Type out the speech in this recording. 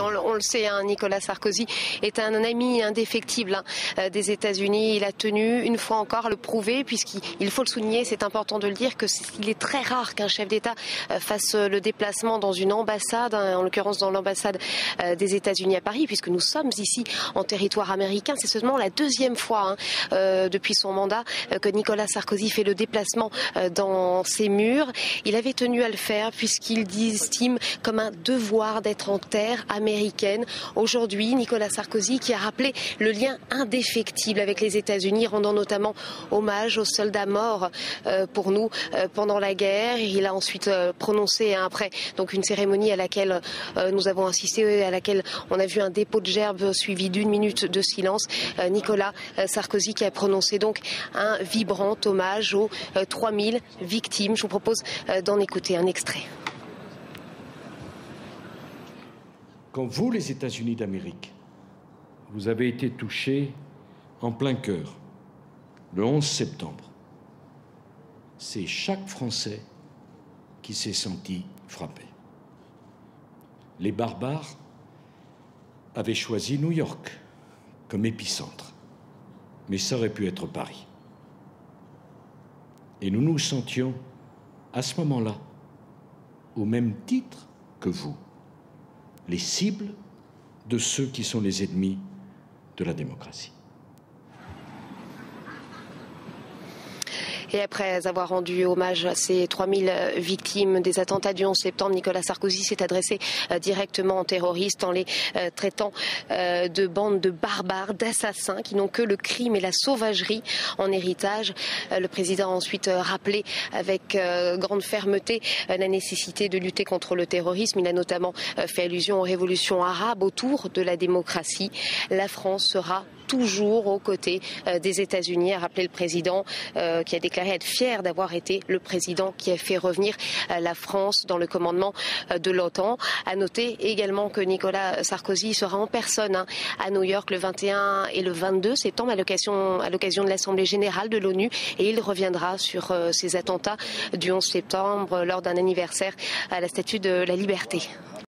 On le sait, Nicolas Sarkozy est un ami indéfectible des États-Unis. Il a tenu une fois encore à le prouver, puisqu'il faut le souligner, c'est important de le dire, qu'il est très rare qu'un chef d'État fasse le déplacement dans une ambassade, en l'occurrence dans l'ambassade des États-Unis à Paris, puisque nous sommes ici en territoire américain. C'est seulement la deuxième fois depuis son mandat que Nicolas Sarkozy fait le déplacement dans ces murs. Il avait tenu à le faire puisqu'il estime comme un devoir d'être en terre américaine. Aujourd'hui, Nicolas Sarkozy qui a rappelé le lien indéfectible avec les États-Unis, rendant notamment hommage aux soldats morts pour nous pendant la guerre. Il a ensuite prononcé après donc une cérémonie à laquelle nous avons assisté, à laquelle on a vu un dépôt de gerbes suivi d'1 minute de silence. Nicolas Sarkozy qui a prononcé donc un vibrant hommage aux 3000 victimes. Je vous propose d'en écouter un extrait. Quand vous, les États-Unis d'Amérique, vous avez été touchés en plein cœur, le 11 septembre, c'est chaque Français qui s'est senti frappé. Les barbares avaient choisi New York comme épicentre, mais ça aurait pu être Paris. Et nous nous sentions, à ce moment-là, au même titre que vous, les cibles de ceux qui sont les ennemis de la démocratie. Et après avoir rendu hommage à ces 3000 victimes des attentats du 11 septembre, Nicolas Sarkozy s'est adressé directement aux terroristes en les traitant de bandes de barbares, d'assassins qui n'ont que le crime et la sauvagerie en héritage. Le président a ensuite rappelé avec grande fermeté la nécessité de lutter contre le terrorisme. Il a notamment fait allusion aux révolutions arabes autour de la démocratie. La France sera toujours aux côtés des États-Unis, a rappelé le président, qui a déclaré être fier d'avoir été le président qui a fait revenir la France dans le commandement de l'OTAN. À noter également que Nicolas Sarkozy sera en personne à New York le 21 et le 22 septembre à l'occasion de l'Assemblée générale de l'ONU, et il reviendra sur ces attentats du 11 septembre lors d'un anniversaire à la Statue de la Liberté.